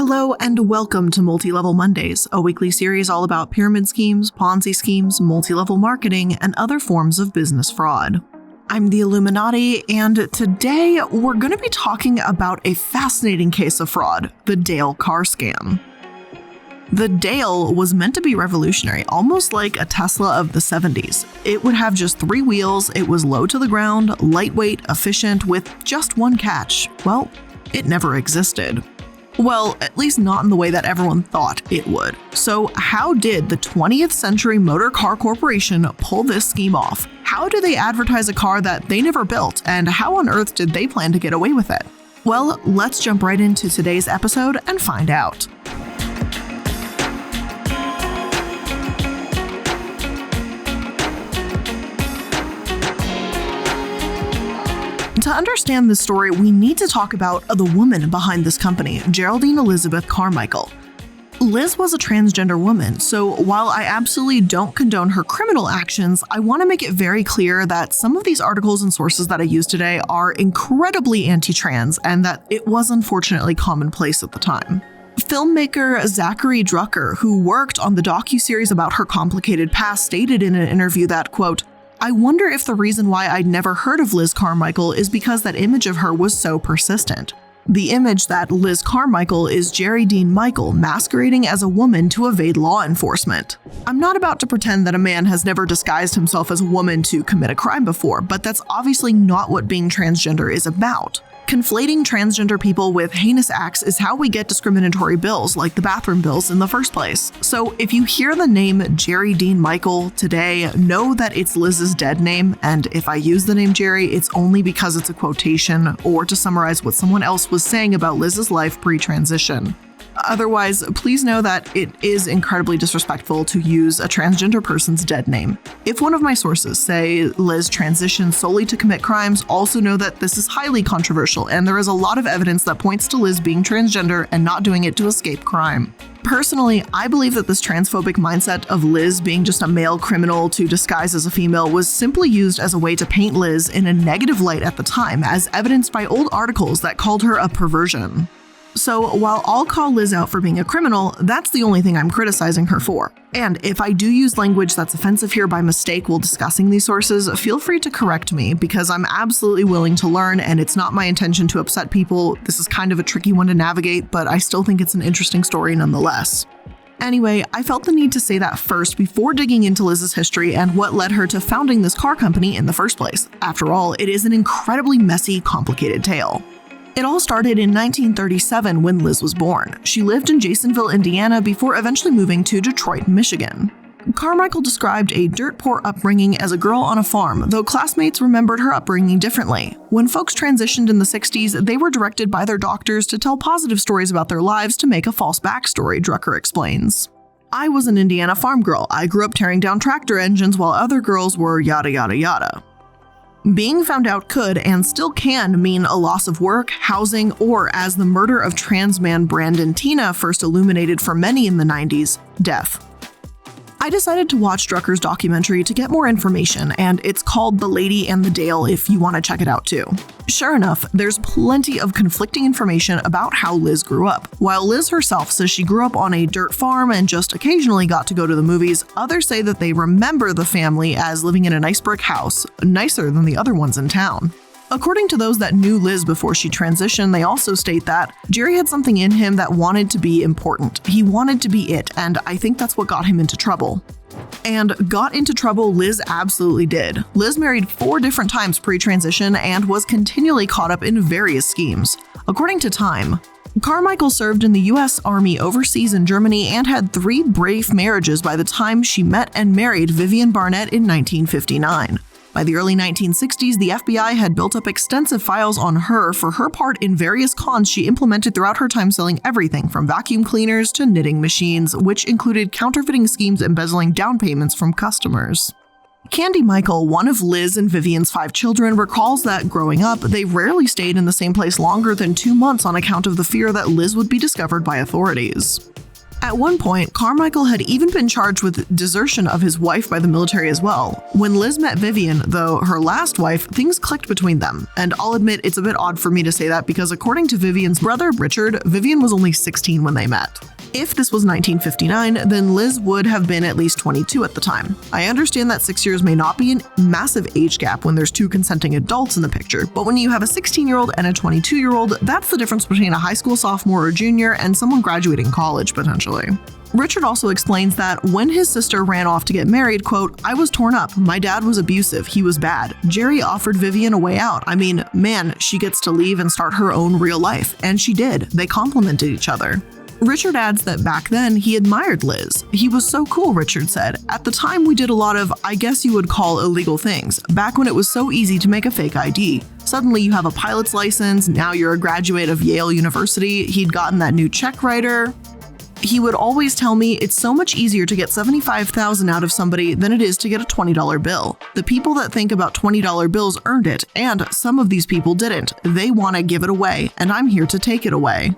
Hello and welcome to Multi-Level Mondays, a weekly series all about pyramid schemes, Ponzi schemes, multi-level marketing, and other forms of business fraud. I'm the iilluminaughtii, and today we're going to be talking about a fascinating case of fraud, the Dale car scam. The Dale was meant to be revolutionary, almost like a Tesla of the 70s. It would have just 3 wheels, it was low to the ground, lightweight, efficient, with just one catch. Well, it never existed. Well, at least not in the way that everyone thought it would. So how did the 20th Century Motor Car Corporation pull this scheme off? How do they advertise a car that they never built, and how on earth did they plan to get away with it? Well, let's jump right into today's episode and find out. To understand this story, we need to talk about the woman behind this company, Geraldine Elizabeth Carmichael. Liz was a transgender woman, so while I absolutely don't condone her criminal actions, I want to make it very clear that some of these articles and sources that I use today are incredibly anti-trans, and that it was unfortunately commonplace at the time. Filmmaker Zachary Drucker, who worked on the docuseries about her complicated past, stated in an interview that, quote, "I wonder if the reason why I'd never heard of Liz Carmichael is because that image of her was so persistent. The image that Liz Carmichael is Jerry Dean Michael masquerading as a woman to evade law enforcement. I'm not about to pretend that a man has never disguised himself as a woman to commit a crime before, but that's obviously not what being transgender is about. Conflating transgender people with heinous acts is how we get discriminatory bills like the bathroom bills in the first place. So if you hear the name Jerry Dean Michael today, know that it's Liz's dead name, and if I use the name Jerry, it's only because it's a quotation or to summarize what someone else was saying about Liz's life pre-transition. Otherwise, please know that it is incredibly disrespectful to use a transgender person's dead name. If one of my sources say Liz transitioned solely to commit crimes, also know that this is highly controversial, and there is a lot of evidence that points to Liz being transgender and not doing it to escape crime. Personally, I believe that this transphobic mindset of Liz being just a male criminal to disguise as a female was simply used as a way to paint Liz in a negative light at the time, as evidenced by old articles that called her a perversion. So while I'll call Liz out for being a criminal, that's the only thing I'm criticizing her for. And if I do use language that's offensive here by mistake while discussing these sources, feel free to correct me, because I'm absolutely willing to learn, and it's not my intention to upset people. This is kind of a tricky one to navigate, but I still think it's an interesting story nonetheless. Anyway, I felt the need to say that first before digging into Liz's history and what led her to founding this car company in the first place. After all, it is an incredibly messy, complicated tale. It all started in 1937 when Liz was born. She lived in Jasonville, Indiana before eventually moving to Detroit, Michigan. Carmichael described a dirt-poor upbringing as a girl on a farm, though classmates remembered her upbringing differently. When folks transitioned in the 60s, they were directed by their doctors to tell positive stories about their lives to make a false backstory, Drucker explains. "I was an Indiana farm girl. I grew up tearing down tractor engines while other girls were yada yada yada." Being found out could and still can mean a loss of work, housing, or, as the murder of trans man Brandon Teena first illuminated for many in the 90s, death. I decided to watch Drucker's documentary to get more information, and it's called The Lady and the Dale if you want to check it out too. Sure enough, there's plenty of conflicting information about how Liz grew up. While Liz herself says she grew up on a dirt farm and just occasionally got to go to the movies, others say that they remember the family as living in a nice brick house, nicer than the other ones in town. According to those that knew Liz before she transitioned, they also state that Jerry had something in him that wanted to be important. He wanted to be it, and I think that's what got him into trouble. And got into trouble Liz absolutely did. Liz married 4 different times pre-transition and was continually caught up in various schemes. According to Time, Carmichael served in the U.S. Army overseas in Germany and had 3 brief marriages by the time she met and married Vivian Barnett in 1959. By the early 1960s, the FBI had built up extensive files on her for her part in various cons she implemented throughout her time selling everything from vacuum cleaners to knitting machines, which included counterfeiting schemes embezzling down payments from customers. Candy Michael, one of Liz and Vivian's 5 children, recalls that growing up, they rarely stayed in the same place longer than 2 months on account of the fear that Liz would be discovered by authorities. At one point, Carmichael had even been charged with desertion of his wife by the military as well. When Liz met Vivian, though, her last wife, things clicked between them. And I'll admit it's a bit odd for me to say that because according to Vivian's brother, Richard, Vivian was only 16 when they met. If this was 1959, then Liz would have been at least 22 at the time. I understand that 6 years may not be a massive age gap when there's two consenting adults in the picture, but when you have a 16-year-old and a 22-year-old, that's the difference between a high school sophomore or junior and someone graduating college, potentially. Richard also explains that when his sister ran off to get married, quote, "I was torn up. My dad was abusive. He was bad. Jerry offered Vivian a way out. I mean, man, she gets to leave and start her own real life." And she did. They complemented each other. Richard adds that back then, he admired Liz. "He was so cool," Richard said. "At the time, we did a lot of, I guess you would call illegal things, back when it was so easy to make a fake ID. Suddenly, you have a pilot's license, now you're a graduate of Yale University, he'd gotten that new check writer. He would always tell me it's so much easier to get $75,000 out of somebody than it is to get a $20 bill. The people that think about $20 bills earned it, and some of these people didn't. They want to give it away, and I'm here to take it away."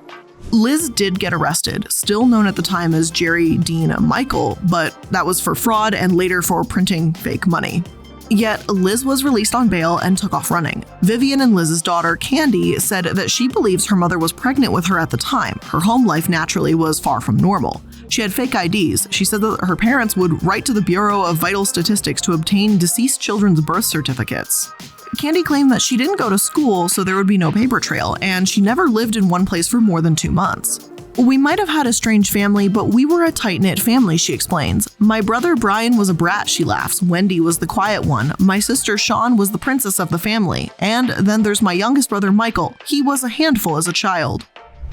Liz did get arrested, still known at the time as Jerry Dean Michael, but that was for fraud and later for printing fake money. Yet, Liz was released on bail and took off running. Vivian and Liz's daughter, Candy, said that she believes her mother was pregnant with her at the time. Her home life naturally was far from normal. She had fake IDs. She said that her parents would write to the Bureau of Vital Statistics to obtain deceased children's birth certificates. Candy claimed that she didn't go to school, so there would be no paper trail, and she never lived in one place for more than 2 months. "We might have had a strange family, but we were a tight-knit family," she explains. "My brother Brian was a brat," she laughs. "Wendy was the quiet one. My sister Sean was the princess of the family. And then there's my youngest brother Michael. He was a handful as a child."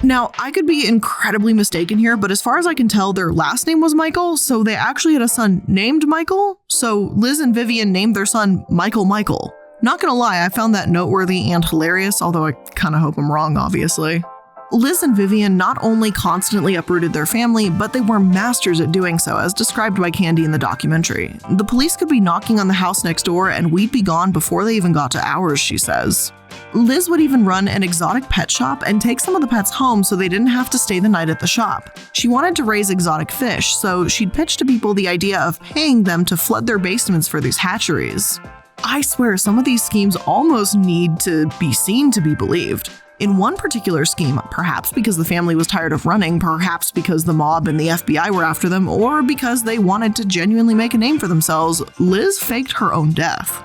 Now, I could be incredibly mistaken here, but as far as I can tell, their last name was Michael, so they actually had a son named Michael. So Liz and Vivian named their son Michael. Not gonna lie, I found that noteworthy and hilarious, although I kinda hope I'm wrong, obviously. Liz and Vivian not only constantly uprooted their family, but they were masters at doing so, as described by Candy in the documentary. The police could be knocking on the house next door and we'd be gone before they even got to ours, she says. Liz would even run an exotic pet shop and take some of the pets home so they didn't have to stay the night at the shop. She wanted to raise exotic fish, so she'd pitch to people the idea of paying them to flood their basements for these hatcheries. I swear, some of these schemes almost need to be seen to be believed. In one particular scheme, perhaps because the family was tired of running, perhaps because the mob and the FBI were after them, or because they wanted to genuinely make a name for themselves, Liz faked her own death.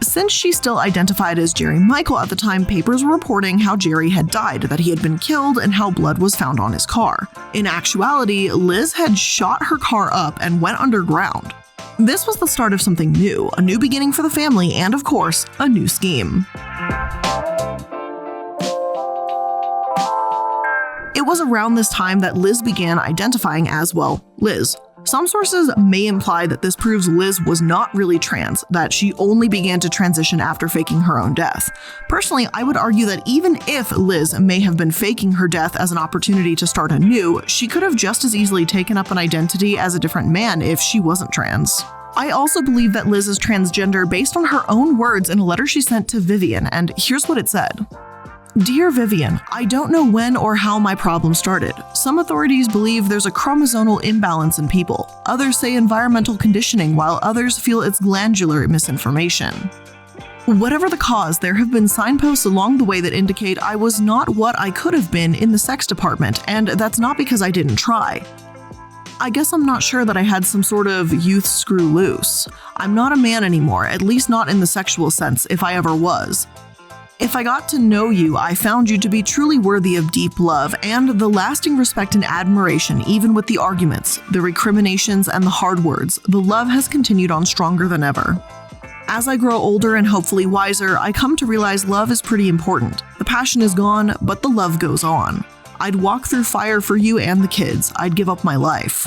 Since she still identified as Jerry Michael at the time, papers were reporting how Jerry had died, that he had been killed, and how blood was found on his car. In actuality, Liz had shot her car up and went underground. This was the start of something new, a new beginning for the family, and of course, a new scheme. It was around this time that Liz began identifying as, well, Liz. Some sources may imply that this proves Liz was not really trans, that she only began to transition after faking her own death. Personally, I would argue that even if Liz may have been faking her death as an opportunity to start anew, she could have just as easily taken up an identity as a different man if she wasn't trans. I also believe that Liz is transgender based on her own words in a letter she sent to Vivian, and here's what it said. "Dear Vivian, I don't know when or how my problem started. Some authorities believe there's a chromosomal imbalance in people. Others say environmental conditioning, while others feel it's glandular misinformation. Whatever the cause, there have been signposts along the way that indicate I was not what I could have been in the sex department, and that's not because I didn't try. I guess I'm not sure that I had some sort of youth screw loose. I'm not a man anymore, at least not in the sexual sense, if I ever was. If I got to know you, I found you to be truly worthy of deep love and the lasting respect and admiration, even with the arguments, the recriminations, and the hard words. The love has continued on stronger than ever. As I grow older and hopefully wiser, I come to realize love is pretty important. The passion is gone, but the love goes on. I'd walk through fire for you and the kids. I'd give up my life."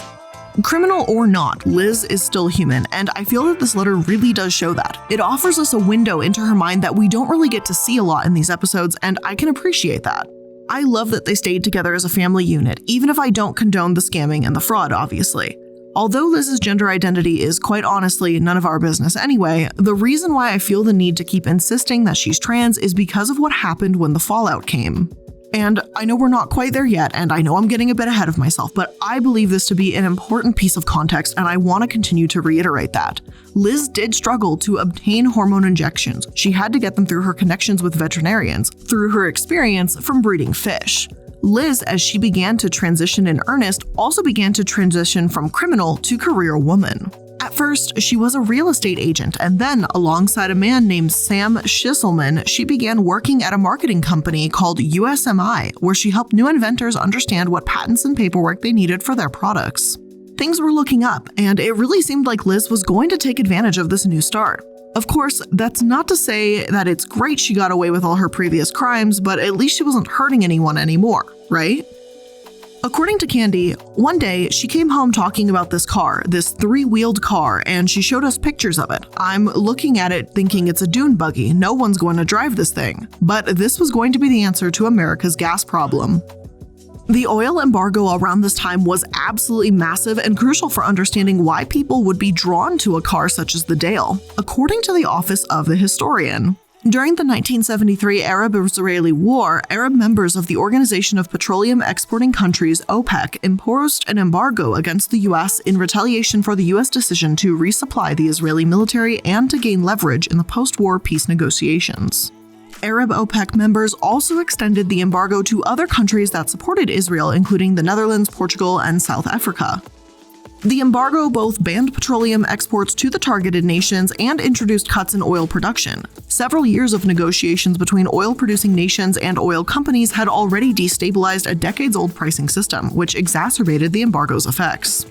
Criminal or not, Liz is still human, and I feel that this letter really does show that. It offers us a window into her mind that we don't really get to see a lot in these episodes, and I can appreciate that. I love that they stayed together as a family unit, even if I don't condone the scamming and the fraud, obviously. Although Liz's gender identity is quite honestly none of our business anyway, the reason why I feel the need to keep insisting that she's trans is because of what happened when the fallout came. And I know we're not quite there yet, and I know I'm getting a bit ahead of myself, but I believe this to be an important piece of context, and I want to continue to reiterate that. Liz did struggle to obtain hormone injections. She had to get them through her connections with veterinarians, through her experience from breeding fish. Liz, as she began to transition in earnest, also began to transition from criminal to career woman. At first, she was a real estate agent, and then, alongside a man named Sam Schisselman, she began working at a marketing company called USMI, where she helped new inventors understand what patents and paperwork they needed for their products. Things were looking up, and it really seemed like Liz was going to take advantage of this new start. Of course, that's not to say that it's great she got away with all her previous crimes, but at least she wasn't hurting anyone anymore, right? According to Candy, one day she came home talking about this car, this 3-wheeled car, and she showed us pictures of it. I'm looking at it thinking it's a dune buggy, no one's going to drive this thing. But this was going to be the answer to America's gas problem. The oil embargo around this time was absolutely massive and crucial for understanding why people would be drawn to a car such as the Dale, according to the Office of the Historian. During the 1973 Arab-Israeli War, Arab members of the Organization of Petroleum Exporting Countries, OPEC, imposed an embargo against the U.S. in retaliation for the U.S. decision to resupply the Israeli military and to gain leverage in the post-war peace negotiations. Arab OPEC members also extended the embargo to other countries that supported Israel, including the Netherlands, Portugal, and South Africa. The embargo both banned petroleum exports to the targeted nations and introduced cuts in oil production. Several years of negotiations between oil-producing nations and oil companies had already destabilized a decades-old pricing system, which exacerbated the embargo's effects.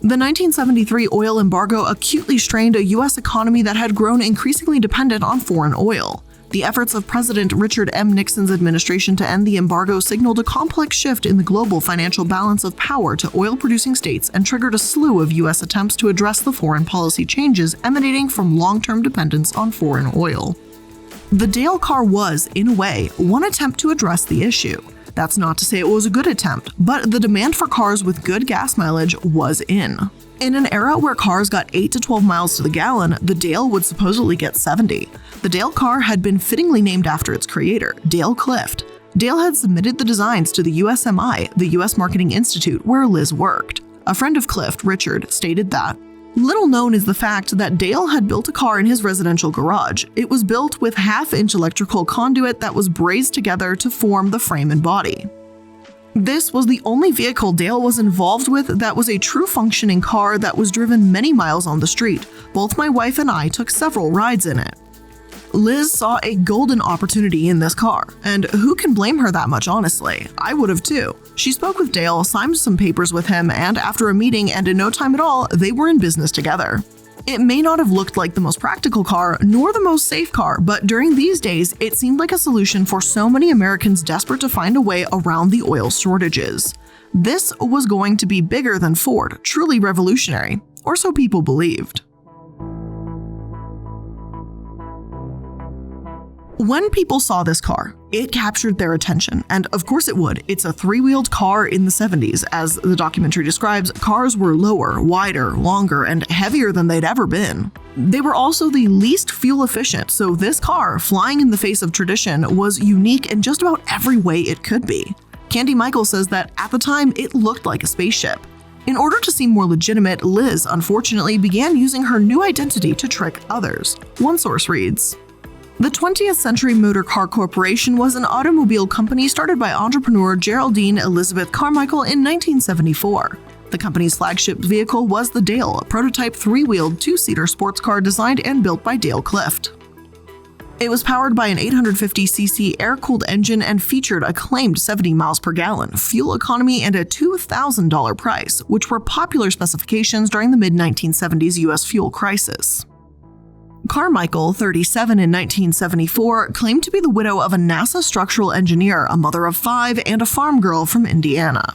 The 1973 oil embargo acutely strained a U.S. economy that had grown increasingly dependent on foreign oil. The efforts of President Richard M. Nixon's administration to end the embargo signaled a complex shift in the global financial balance of power to oil-producing states and triggered a slew of U.S. attempts to address the foreign policy changes emanating from long-term dependence on foreign oil. The Dale car was, in a way, one attempt to address the issue. That's not to say it was a good attempt, but the demand for cars with good gas mileage was in. In an era where cars got 8 to 12 miles to the gallon, the Dale would supposedly get 70. The Dale car had been fittingly named after its creator, Dale Clift. Dale had submitted the designs to the USMI, the U.S. Marketing Institute, where Liz worked. A friend of Clift, Richard, stated that, "Little known is the fact that Dale had built a car in his residential garage. It was built with half-inch electrical conduit that was brazed together to form the frame and body." This was the only vehicle Dale was involved with that was a true functioning car that was driven many miles on the street. Both my wife and I took several rides in it. Liz saw a golden opportunity in this car, and who can blame her that much, honestly? I would have too. She spoke with Dale, signed some papers with him, and after a meeting and in no time at all, they were in business together. It may not have looked like the most practical car, nor the most safe car, but during these days, it seemed like a solution for so many Americans desperate to find a way around the oil shortages. This was going to be bigger than Ford, truly revolutionary, or so people believed. When people saw this car, it captured their attention, and of course it would. It's a 3-wheeled car in the 70s. As the documentary describes, cars were lower, wider, longer, and heavier than they'd ever been. They were also the least fuel efficient, so this car, flying in the face of tradition, was unique in just about every way it could be. Carmichael says that at the time, it looked like a spaceship. In order to seem more legitimate, Liz, unfortunately, began using her new identity to trick others. One source reads, "The 20th Century Motor Car Corporation was an automobile company started by entrepreneur Geraldine Elizabeth Carmichael in 1974. The company's flagship vehicle was the Dale, a prototype 3-wheeled 2-seater sports car designed and built by Dale Clift. It was powered by an 850cc air-cooled engine and featured a claimed 70 miles per gallon, fuel economy, and a $2,000 price, which were popular specifications during the mid-1970s U.S. fuel crisis." Carmichael, 37 in 1974, claimed to be the widow of a NASA structural engineer, a mother of 5, and a farm girl from Indiana.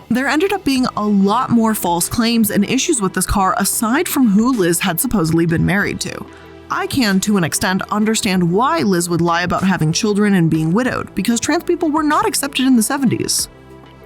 There ended up being a lot more false claims and issues with this car aside from who Liz had supposedly been married to. I can, to an extent, understand why Liz would lie about having children and being widowed, because trans people were not accepted in the 70s.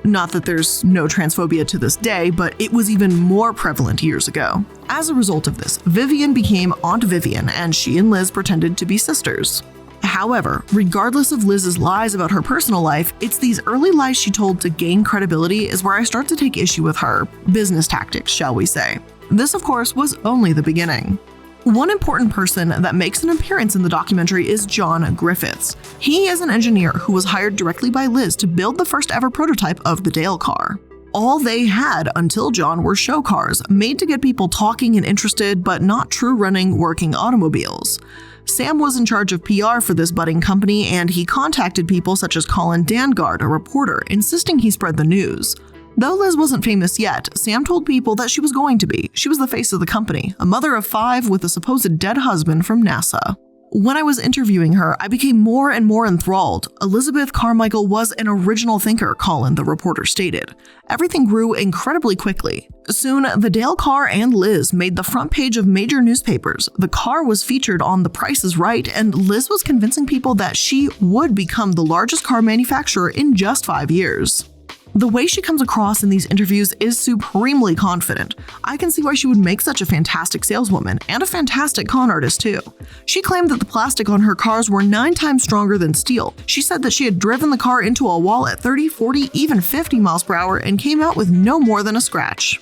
Not that there's no transphobia to this day, but it was even more prevalent years ago. As a result of this, Vivian became Aunt Vivian, and she and Liz pretended to be sisters. However, regardless of Liz's lies about her personal life, it's these early lies she told to gain credibility is where I start to take issue with her business tactics, shall we say. This, of course, was only the beginning. One important person that makes an appearance in the documentary is John Griffiths. He is an engineer who was hired directly by Liz to build the first ever prototype of the Dale car. All they had until John were show cars, made to get people talking and interested, but not true running, working automobiles. Sam was in charge of PR for this budding company, and he contacted people such as Colin Dangard, a reporter, insisting he spread the news. Though Liz wasn't famous yet, Sam told people that she was going to be. She was the face of the company, a mother of 5 with a supposed dead husband from NASA. When I was interviewing her, I became more and more enthralled. Elizabeth Carmichael was an original thinker, Colin, the reporter, stated. Everything grew incredibly quickly. Soon, the Dale car and Liz made the front page of major newspapers. The car was featured on The Price is Right, and Liz was convincing people that she would become the largest car manufacturer in just 5 years. The way she comes across in these interviews is supremely confident. I can see why she would make such a fantastic saleswoman and a fantastic con artist too. She claimed that the plastic on her cars were 9 times stronger than steel. She said that she had driven the car into a wall at 30, 40, even 50 miles per hour and came out with no more than a scratch.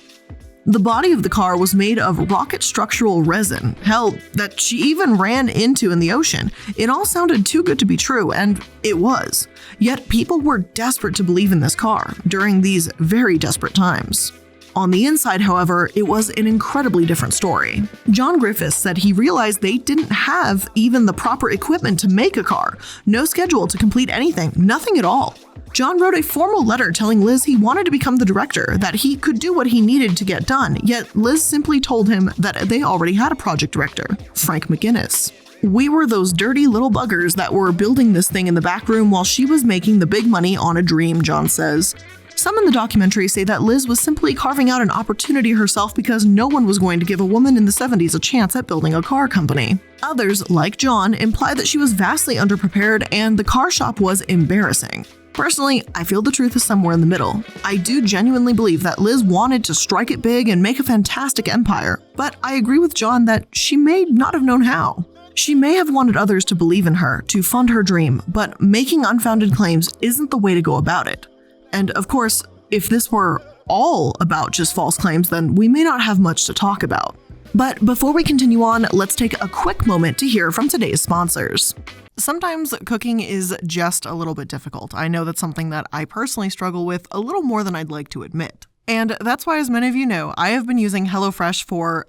The body of the car was made of rocket structural resin, hell, that she even ran into in the ocean. It all sounded too good to be true, and it was. Yet people were desperate to believe in this car during these very desperate times. On the inside, however, it was an incredibly different story. John Griffiths said he realized they didn't have even the proper equipment to make a car, no schedule to complete anything, nothing at all. John wrote a formal letter telling Liz he wanted to become the director, that he could do what he needed to get done, yet Liz simply told him that they already had a project director, Frank McGinnis. We were those dirty little buggers that were building this thing in the back room while she was making the big money on a dream, John says. Some in the documentary say that Liz was simply carving out an opportunity herself because no one was going to give a woman in the 70s a chance at building a car company. Others, like John, imply that she was vastly underprepared and the car shop was embarrassing. Personally, I feel the truth is somewhere in the middle. I do genuinely believe that Liz wanted to strike it big and make a fantastic empire, but I agree with John that she may not have known how. She may have wanted others to believe in her, to fund her dream, but making unfounded claims isn't the way to go about it. And of course, if this were all about just false claims, then we may not have much to talk about. But before we continue on, let's take a quick moment to hear from today's sponsors. Sometimes cooking is just a little bit difficult. I know that's something that I personally struggle with a little more than I'd like to admit. And that's why, as many of you know, I have been using HelloFresh for,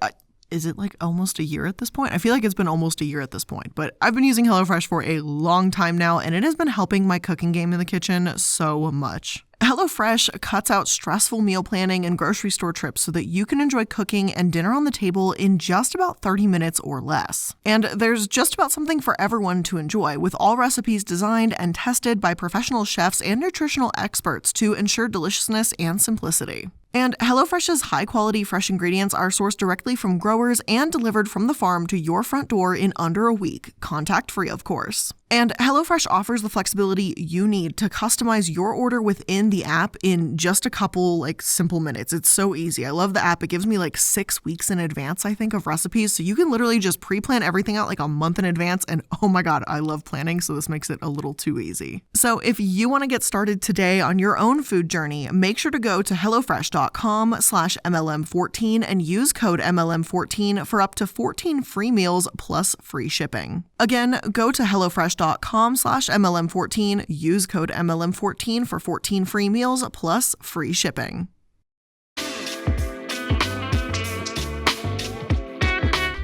is it like almost a year at this point? I feel like it's been almost a year at this point, but I've been using HelloFresh for a long time now, and it has been helping my cooking game in the kitchen so much. HelloFresh cuts out stressful meal planning and grocery store trips so that you can enjoy cooking and dinner on the table in just about 30 minutes or less. And there's just about something for everyone to enjoy, with all recipes designed and tested by professional chefs and nutritional experts to ensure deliciousness and simplicity. And HelloFresh's high-quality fresh ingredients are sourced directly from growers and delivered from the farm to your front door in under a week, contact-free of course. And HelloFresh offers the flexibility you need to customize your order within the app in just a couple simple minutes. It's so easy. I love the app. It gives me 6 weeks in advance, I think, of recipes. So you can literally just pre-plan everything out a month in advance. And oh my God, I love planning. So this makes it a little too easy. So if you want to get started today on your own food journey, make sure to go to HelloFresh.com/MLM14 and use code MLM14 for up to 14 free meals plus free shipping. Again, go to HelloFresh.com/MLM14, use code MLM14 for 14 free meals plus free shipping.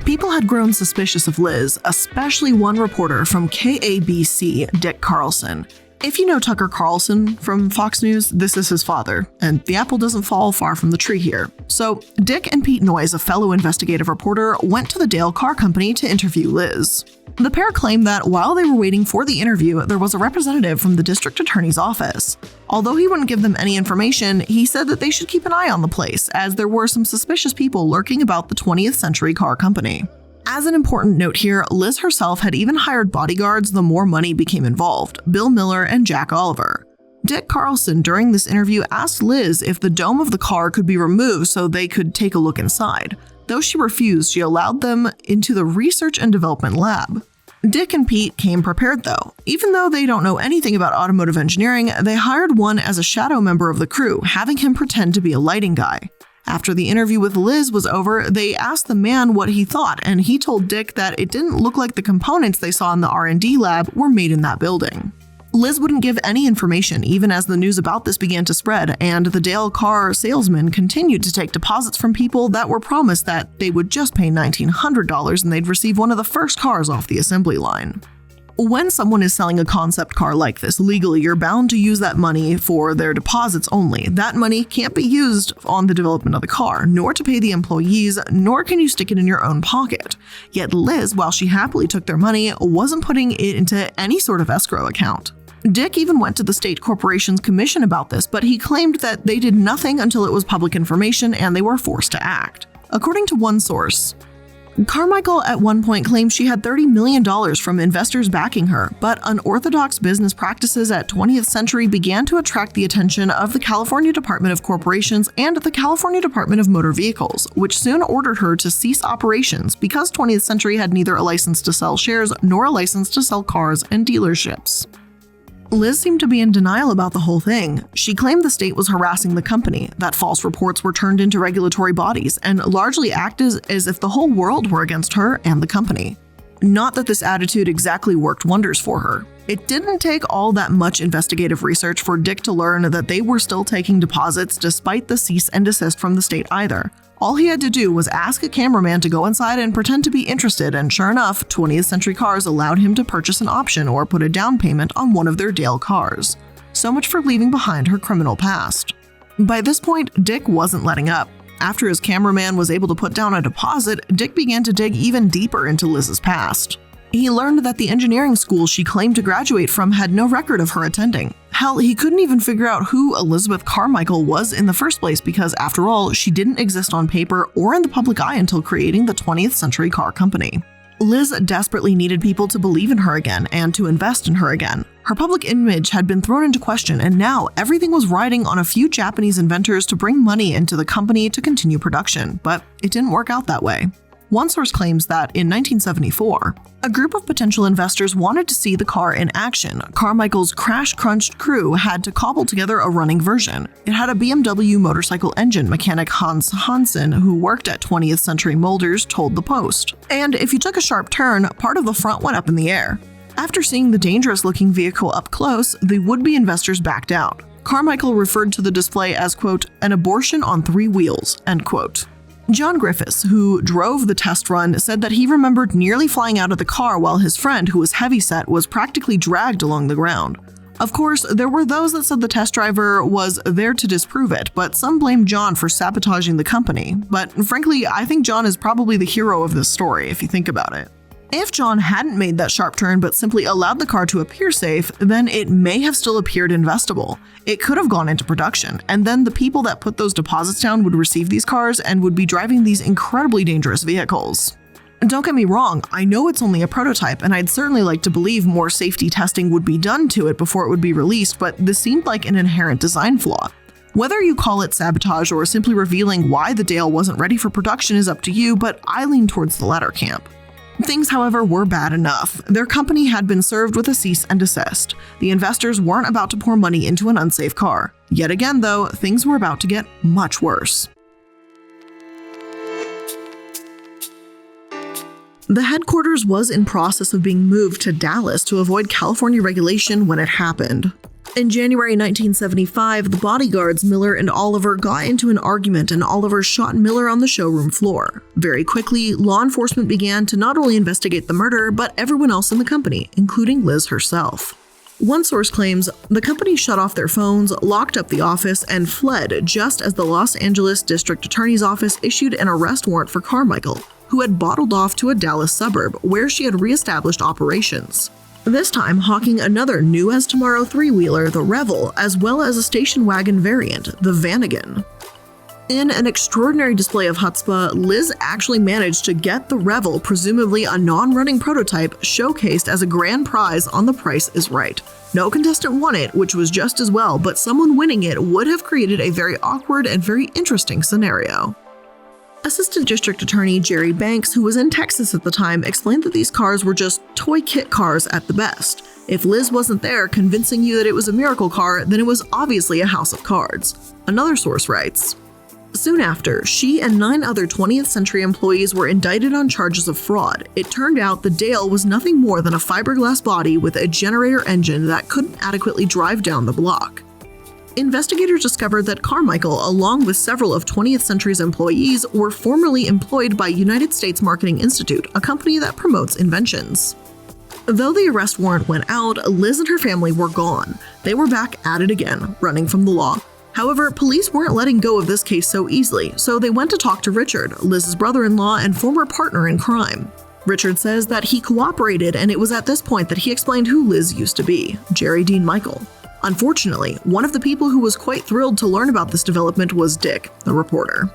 People had grown suspicious of Liz, especially one reporter from KABC, Dick Carlson. If you know Tucker Carlson from Fox News, this is his father, and the apple doesn't fall far from the tree here. So Dick and Pete Noyes, a fellow investigative reporter, went to the Dale Car Company to interview Liz. The pair claimed that while they were waiting for the interview, there was a representative from the district attorney's office. Although he wouldn't give them any information, he said that they should keep an eye on the place, as there were some suspicious people lurking about the 20th Century Car Company. As an important note here, Liz herself had even hired bodyguards the more money became involved, Bill Miller and Jack Oliver. Dick Carlson, during this interview, asked Liz if the dome of the car could be removed so they could take a look inside. Though she refused, she allowed them into the research and development lab. Dick and Pete came prepared though. Even though they don't know anything about automotive engineering, they hired one as a shadow member of the crew, having him pretend to be a lighting guy. After the interview with Liz was over, they asked the man what he thought, and he told Dick that it didn't look like the components they saw in the R&D lab were made in that building. Liz wouldn't give any information even as the news about this began to spread, and the Dale car salesman continued to take deposits from people that were promised that they would just pay $1,900 and they'd receive one of the first cars off the assembly line. When someone is selling a concept car like this legally, you're bound to use that money for their deposits only. That money can't be used on the development of the car, nor to pay the employees, nor can you stick it in your own pocket. Yet Liz, while she happily took their money, wasn't putting it into any sort of escrow account. Dick even went to the state corporation's commission about this, but he claimed that they did nothing until it was public information and they were forced to act. According to one source, Carmichael at one point claimed she had $30 million from investors backing her, but unorthodox business practices at 20th Century began to attract the attention of the California Department of Corporations and the California Department of Motor Vehicles, which soon ordered her to cease operations because 20th Century had neither a license to sell shares nor a license to sell cars and dealerships. Liz seemed to be in denial about the whole thing. She claimed the state was harassing the company, that false reports were turned into regulatory bodies, and largely acted as if the whole world were against her and the company. Not that this attitude exactly worked wonders for her. It didn't take all that much investigative research for Dick to learn that they were still taking deposits despite the cease and desist from the state either. All he had to do was ask a cameraman to go inside and pretend to be interested, and sure enough, 20th Century Cars allowed him to purchase an option or put a down payment on one of their Dale cars. So much for leaving behind her criminal past. By this point, Dick wasn't letting up. After his cameraman was able to put down a deposit, Dick began to dig even deeper into Liz's past. He learned that the engineering school she claimed to graduate from had no record of her attending. Hell, he couldn't even figure out who Elizabeth Carmichael was in the first place because, after all, she didn't exist on paper or in the public eye until creating the 20th Century Car Company. Liz desperately needed people to believe in her again and to invest in her again. Her public image had been thrown into question, and now everything was riding on a few Japanese inventors to bring money into the company to continue production, but it didn't work out that way. One source claims that in 1974, a group of potential investors wanted to see the car in action. Carmichael's crash-crunched crew had to cobble together a running version. It had a BMW motorcycle engine, mechanic Hans Hansen, who worked at 20th Century Molders, told the Post. And if you took a sharp turn, part of the front went up in the air. After seeing the dangerous-looking vehicle up close, the would-be investors backed out. Carmichael referred to the display as, quote, an abortion on 3 wheels, end quote. John Griffiths, who drove the test run, said that he remembered nearly flying out of the car while his friend, who was heavyset, was practically dragged along the ground. Of course, there were those that said the test driver was there to disprove it, but some blamed John for sabotaging the company. But frankly, I think John is probably the hero of this story, if you think about it. If John hadn't made that sharp turn but simply allowed the car to appear safe, then it may have still appeared investable. It could have gone into production, and then the people that put those deposits down would receive these cars and would be driving these incredibly dangerous vehicles. Don't get me wrong, I know it's only a prototype, and I'd certainly like to believe more safety testing would be done to it before it would be released, but this seemed like an inherent design flaw. Whether you call it sabotage or simply revealing why the Dale wasn't ready for production is up to you, but I lean towards the latter camp. Things, however, were bad enough. Their company had been served with a cease and desist. The investors weren't about to pour money into an unsafe car. Yet again, though, things were about to get much worse. The headquarters was in process of being moved to Dallas to avoid California regulation when it happened. In January 1975, the bodyguards Miller and Oliver got into an argument and Oliver shot Miller on the showroom floor. Very quickly, law enforcement began to not only investigate the murder, but everyone else in the company, including Liz herself. One source claims the company shut off their phones, locked up the office, and fled just as the Los Angeles District Attorney's Office issued an arrest warrant for Carmichael, who had bottled off to a Dallas suburb where she had reestablished operations. This time hawking another new-as-tomorrow three-wheeler, the Revel, as well as a station wagon variant, the Vanagon. In an extraordinary display of chutzpah, Liz actually managed to get the Revel, presumably a non-running prototype, showcased as a grand prize on The Price is Right. No contestant won it, which was just as well, but someone winning it would have created a very awkward and very interesting scenario. Assistant District Attorney Jerry Banks, who was in Texas at the time, explained that these cars were just toy kit cars at the best. If Liz wasn't there convincing you that it was a miracle car, then it was obviously a house of cards. Another source writes, soon after, she and 9 other 20th Century employees were indicted on charges of fraud. It turned out the Dale was nothing more than a fiberglass body with a generator engine that couldn't adequately drive down the block. Investigators discovered that Carmichael, along with several of 20th Century's employees, were formerly employed by United States Marketing Institute, a company that promotes inventions. Though the arrest warrant went out, Liz and her family were gone. They were back at it again, running from the law. However, police weren't letting go of this case so easily, so they went to talk to Richard, Liz's brother-in-law and former partner in crime. Richard says that he cooperated, and it was at this point that he explained who Liz used to be, Jerry Dean Michael. Unfortunately, one of the people who was quite thrilled to learn about this development was Dick, the reporter.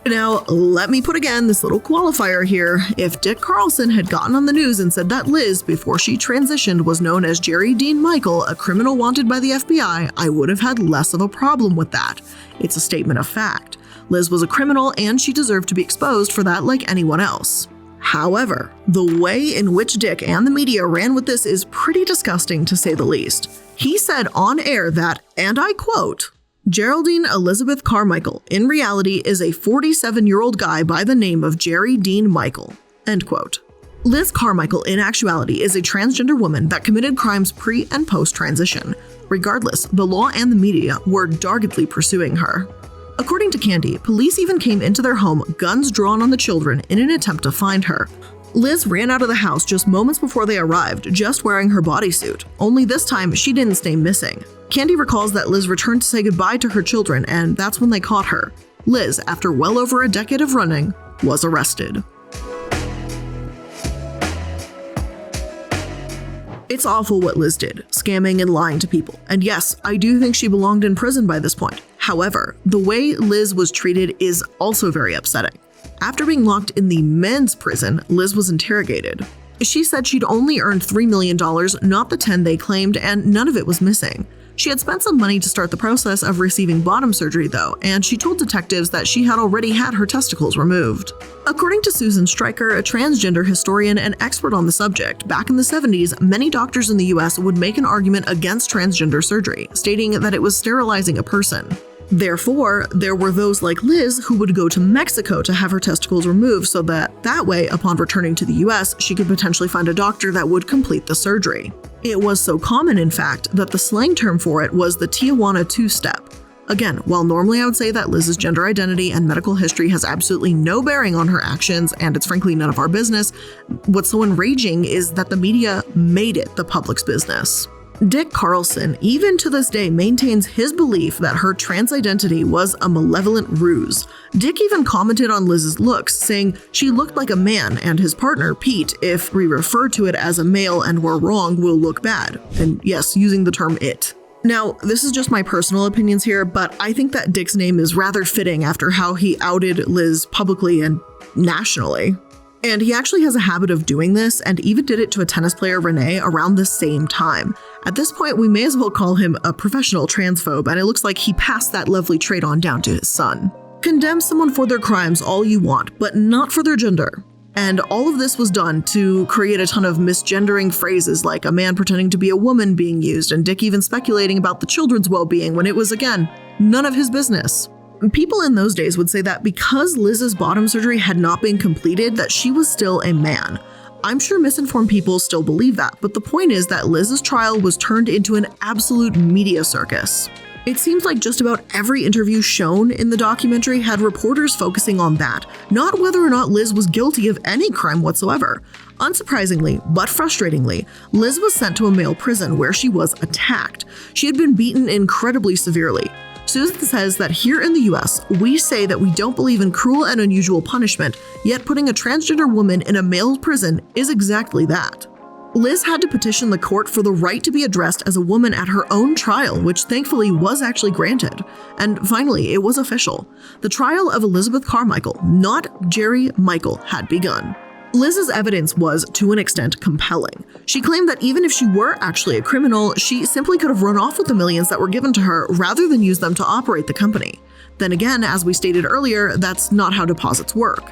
Now, let me put again this little qualifier here. If Dick Carlson had gotten on the news and said that Liz, before she transitioned, was known as Jerry Dean Michael, a criminal wanted by the FBI, I would have had less of a problem with that. It's a statement of fact. Liz was a criminal and she deserved to be exposed for that like anyone else. However, the way in which Dick and the media ran with this is pretty disgusting to say the least. He said on air that, and I quote, Geraldine Elizabeth Carmichael, in reality, is a 47-year-old guy by the name of Jerry Dean Michael, end quote. Liz Carmichael, in actuality, is a transgender woman that committed crimes pre- and post-transition. Regardless, the law and the media were doggedly pursuing her. According to Candy, police even came into their home, guns drawn on the children, in an attempt to find her. Liz ran out of the house just moments before they arrived, just wearing her bodysuit. Only this time, she didn't stay missing. Candy recalls that Liz returned to say goodbye to her children, and that's when they caught her. Liz, after well over a decade of running, was arrested. It's awful what Liz did, scamming and lying to people. And yes, I do think she belonged in prison by this point. However, the way Liz was treated is also very upsetting. After being locked in the men's prison, Liz was interrogated. She said she'd only earned $3 million, not the 10 they claimed, and none of it was missing. She had spent some money to start the process of receiving bottom surgery though, and she told detectives that she had already had her testicles removed. According to Susan Stryker, a transgender historian and expert on the subject, back in the 70s, many doctors in the US would make an argument against transgender surgery, stating that it was sterilizing a person. Therefore, there were those like Liz who would go to Mexico to have her testicles removed so that way, upon returning to the US, she could potentially find a doctor that would complete the surgery. It was so common, in fact, that the slang term for it was the Tijuana two-step. Again, while normally I would say that Liz's gender identity and medical history has absolutely no bearing on her actions, and it's frankly none of our business, what's so enraging is that the media made it the public's business. Dick Carlson, even to this day, maintains his belief that her trans identity was a malevolent ruse. Dick even commented on Liz's looks, saying she looked like a man, and his partner, Pete, if we refer to it as a male and we're wrong, will look bad. And yes, using the term it. Now, this is just my personal opinions here, but I think that Dick's name is rather fitting after how he outed Liz publicly and nationally. And he actually has a habit of doing this, and even did it to a tennis player, Renee, around the same time. At this point, we may as well call him a professional transphobe, and it looks like he passed that lovely trait on down to his son. Condemn someone for their crimes all you want, but not for their gender. And all of this was done to create a ton of misgendering phrases like a man pretending to be a woman being used, and Dick even speculating about the children's well-being when it was, again, none of his business. People in those days would say that because Liz's bottom surgery had not been completed, that she was still a man. I'm sure misinformed people still believe that, but the point is that Liz's trial was turned into an absolute media circus. It seems like just about every interview shown in the documentary had reporters focusing on that, not whether or not Liz was guilty of any crime whatsoever. Unsurprisingly, but frustratingly, Liz was sent to a male prison where she was attacked. She had been beaten incredibly severely. Susan says that here in the US, we say that we don't believe in cruel and unusual punishment, yet putting a transgender woman in a male prison is exactly that. Liz had to petition the court for the right to be addressed as a woman at her own trial, which thankfully was actually granted. And finally, it was official. The trial of Elizabeth Carmichael, not Jerry Michael, had begun. Liz's evidence was, to an extent, compelling. She claimed that even if she were actually a criminal, she simply could have run off with the millions that were given to her rather than use them to operate the company. Then again, as we stated earlier, that's not how deposits work.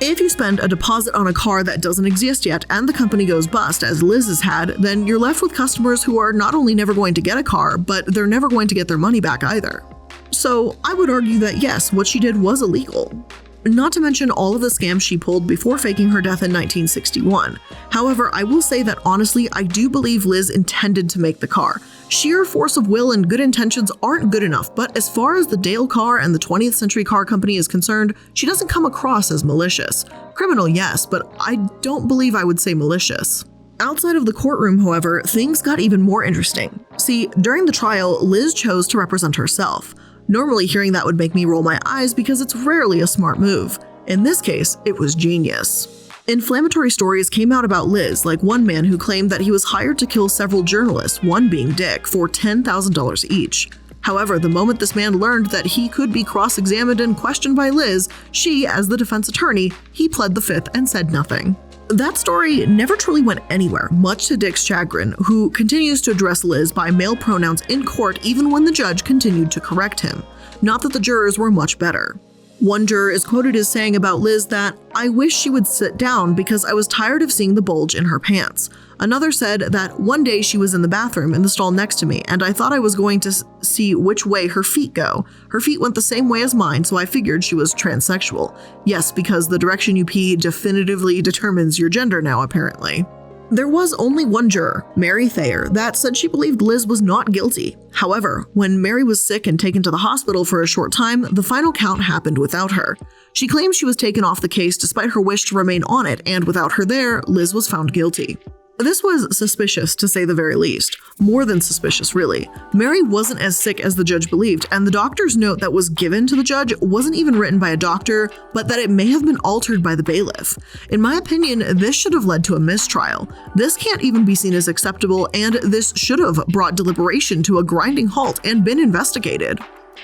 If you spend a deposit on a car that doesn't exist yet and the company goes bust, as Liz has had, then you're left with customers who are not only never going to get a car, but they're never going to get their money back either. So I would argue that yes, what she did was illegal. Not to mention all of the scams she pulled before faking her death in 1961. However, I will say that honestly, I do believe Liz intended to make the car. Sheer force of will and good intentions aren't good enough, but as far as the Dale car and the 20th Century Car Company is concerned, she doesn't come across as malicious. Criminal, yes, but I don't believe I would say malicious. Outside of the courtroom, however, things got even more interesting. See, during the trial, Liz chose to represent herself. Normally, hearing that would make me roll my eyes because it's rarely a smart move. In this case, it was genius. Inflammatory stories came out about Liz, like one man who claimed that he was hired to kill several journalists, one being Dick, for $10,000 each. However, the moment this man learned that he could be cross-examined and questioned by Liz, she, as the defense attorney, he pled the fifth and said nothing. That story never truly went anywhere, much to Dick's chagrin, who continues to address Liz by male pronouns in court even when the judge continued to correct him. Not that the jurors were much better. One juror is quoted as saying about Liz that, "I wish she would sit down because I was tired of seeing the bulge in her pants." Another said that one day she was in the bathroom in the stall next to me and I thought I was going to see which way her feet go. Her feet went the same way as mine, so I figured she was transsexual. Yes, because the direction you pee definitively determines your gender now, apparently. There was only one juror, Mary Thayer, that said she believed Liz was not guilty. However, when Mary was sick and taken to the hospital for a short time, the final count happened without her. She claims she was taken off the case despite her wish to remain on it, and without her there, Liz was found guilty. This was suspicious, to say the very least. More than suspicious, really. Mary wasn't as sick as the judge believed, and the doctor's note that was given to the judge wasn't even written by a doctor, but that it may have been altered by the bailiff. In my opinion, this should have led to a mistrial. This can't even be seen as acceptable, and this should have brought deliberation to a grinding halt and been investigated.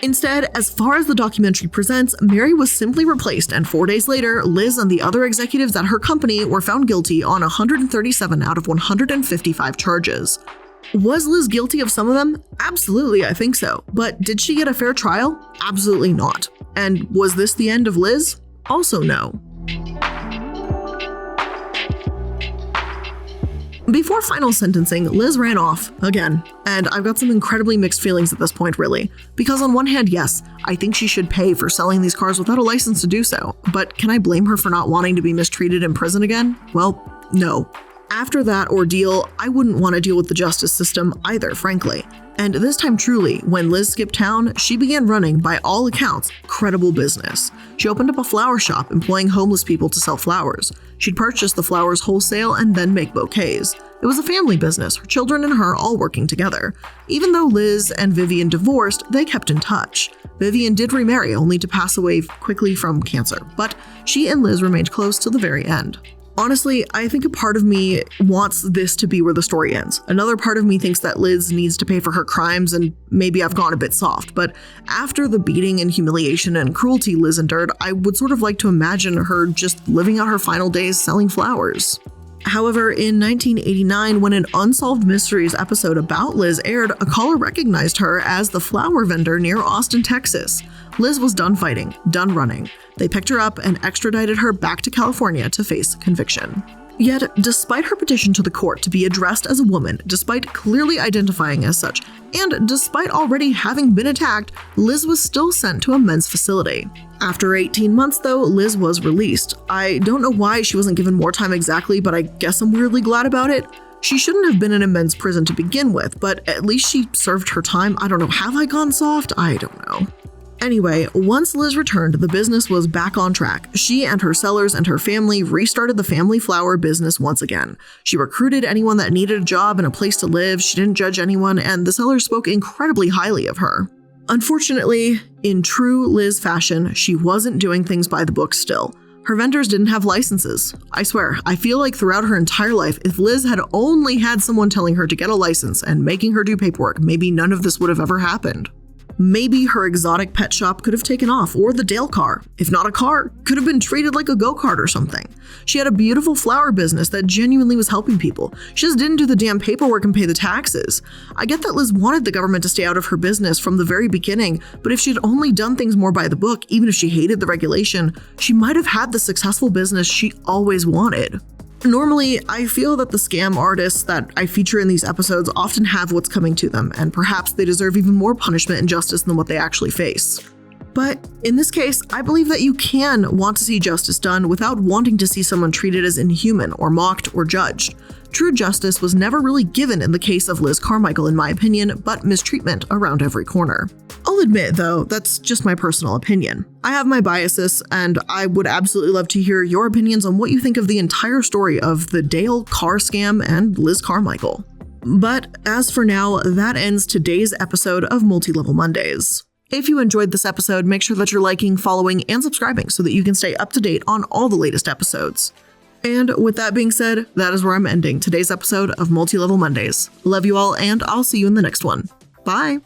Instead, as far as the documentary presents, Mary was simply replaced, and 4 days later, Liz and the other executives at her company were found guilty on 137 out of 155 charges. Was Liz guilty of some of them? Absolutely, I think so. But did she get a fair trial? Absolutely not. And was this the end of Liz? Also no. Before final sentencing, Liz ran off, again, and I've got some incredibly mixed feelings at this point, really. Because on one hand, yes, I think she should pay for selling these cars without a license to do so, but can I blame her for not wanting to be mistreated in prison again? Well, no. After that ordeal, I wouldn't want to deal with the justice system either, frankly. And this time truly, when Liz skipped town, she began running, by all accounts, credible business. She opened up a flower shop employing homeless people to sell flowers. She'd purchase the flowers wholesale and then make bouquets. It was a family business, her children and her all working together. Even though Liz and Vivian divorced, they kept in touch. Vivian did remarry, only to pass away quickly from cancer, but she and Liz remained close till the very end. Honestly, I think a part of me wants this to be where the story ends. Another part of me thinks that Liz needs to pay for her crimes, and maybe I've gone a bit soft, but after the beating and humiliation and cruelty Liz endured, I would sort of like to imagine her just living out her final days selling flowers. However, in 1989, when an Unsolved Mysteries episode about Liz aired, a caller recognized her as the flower vendor near Austin, Texas. Liz was done fighting, done running. They picked her up and extradited her back to California to face conviction. Yet, despite her petition to the court to be addressed as a woman, despite clearly identifying as such, and despite already having been attacked, Liz was still sent to a men's facility. After 18 months, though, Liz was released. I don't know why she wasn't given more time exactly, but I guess I'm weirdly glad about it. She shouldn't have been in a men's prison to begin with, but at least she served her time. I don't know, have I gone soft? I don't know. Anyway, once Liz returned, the business was back on track. She and her sellers and her family restarted the family flower business once again. She recruited anyone that needed a job and a place to live, she didn't judge anyone, and the sellers spoke incredibly highly of her. Unfortunately, in true Liz fashion, she wasn't doing things by the book still. Her vendors didn't have licenses. I swear, I feel like throughout her entire life, if Liz had only had someone telling her to get a license and making her do paperwork, maybe none of this would have ever happened. Maybe her exotic pet shop could have taken off, or the Dale car, if not a car, could have been treated like a go-kart or something. She had a beautiful flower business that genuinely was helping people. She just didn't do the damn paperwork and pay the taxes. I get that Liz wanted the government to stay out of her business from the very beginning, but if she'd only done things more by the book, even if she hated the regulation, she might have had the successful business she always wanted. Normally, I feel that the scam artists that I feature in these episodes often have what's coming to them, and perhaps they deserve even more punishment and justice than what they actually face. But in this case, I believe that you can want to see justice done without wanting to see someone treated as inhuman or mocked or judged. True justice was never really given in the case of Liz Carmichael, in my opinion, but mistreatment around every corner. I'll admit, though, that's just my personal opinion. I have my biases, and I would absolutely love to hear your opinions on what you think of the entire story of the Dale car scam and Liz Carmichael. But as for now, that ends today's episode of Multi-Level Mondays. If you enjoyed this episode, make sure that you're liking, following, and subscribing so that you can stay up to date on all the latest episodes. And with that being said, that is where I'm ending today's episode of Multi-Level Mondays. Love you all, and I'll see you in the next one. Bye!